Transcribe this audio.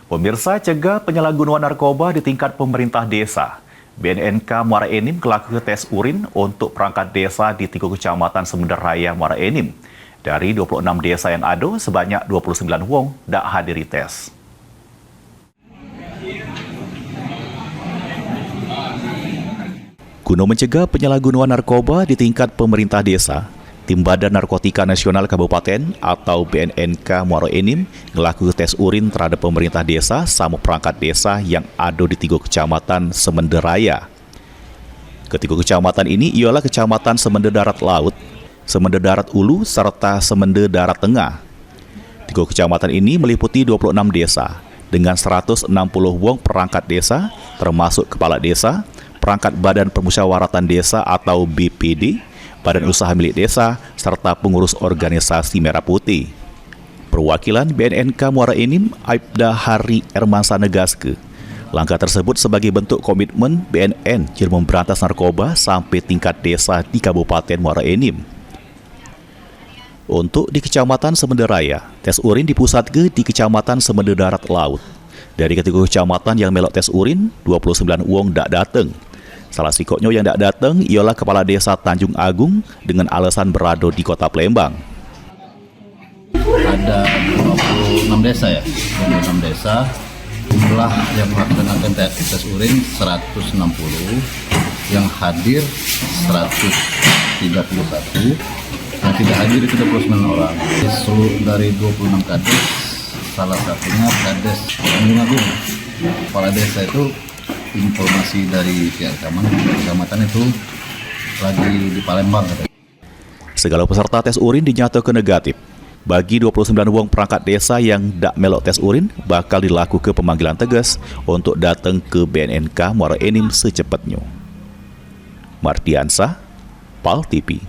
Pemirsa, cegah penyalahgunaan narkoba di tingkat pemerintah desa. BNNK Muara Enim melakukan tes urin untuk perangkat desa di 3 kecamatan Semender Raya, Muara Enim. Dari 26 desa yang ada, sebanyak 29 wong tak hadiri tes. Guna mencegah penyalahgunaan narkoba di tingkat pemerintah desa, Tim Badan Narkotika Nasional Kabupaten atau BNNK Muara Enim melakukan tes urin terhadap pemerintah desa sama perangkat desa yang ada di 3 kecamatan Semender Raya. Ketiga kecamatan ini ialah Kecamatan Semender Darat Laut, Semender Darat Ulu, serta Semender Darat Tengah. 3 kecamatan ini meliputi 26 desa dengan 160 wong perangkat desa, termasuk kepala desa, perangkat Badan Permusyawaratan Desa atau BPD, Badan Usaha Milik Desa, serta pengurus organisasi Merah Putih. Perwakilan BNNK Muara Enim, Aibda Hari Ermansa negaske, langkah tersebut sebagai bentuk komitmen BNN dalam memberantas narkoba sampai tingkat desa di Kabupaten Muara Enim. Untuk di Kecamatan Semender Raya, tes urin dipusatkan di Kecamatan Semender Darat Laut. Dari ketiga kecamatan yang melok tes urin, 29 wong dak datang. Salah sikoknya yang tidak datang ialah Kepala Desa Tanjung Agung dengan alasan berada di Kota Palembang. Ada 26 desa ya, 26 desa. Jumlah yang melaksanakan tes urin 160, yang hadir 131, yang tidak hadir itu 29 orang. Dari 26 kades, salah satunya kades Tanjung Agung. Kepala desa itu informasi dari pihak kecamatan itu lagi di Palembang. Segala peserta tes urin dinyatakan negatif. Bagi 29 wong perangkat desa yang tak melok tes urin, bakal dilakukan pemanggilan tegas untuk datang ke BNNK Muara Enim secepatnya. Mardiansah, PAL TV.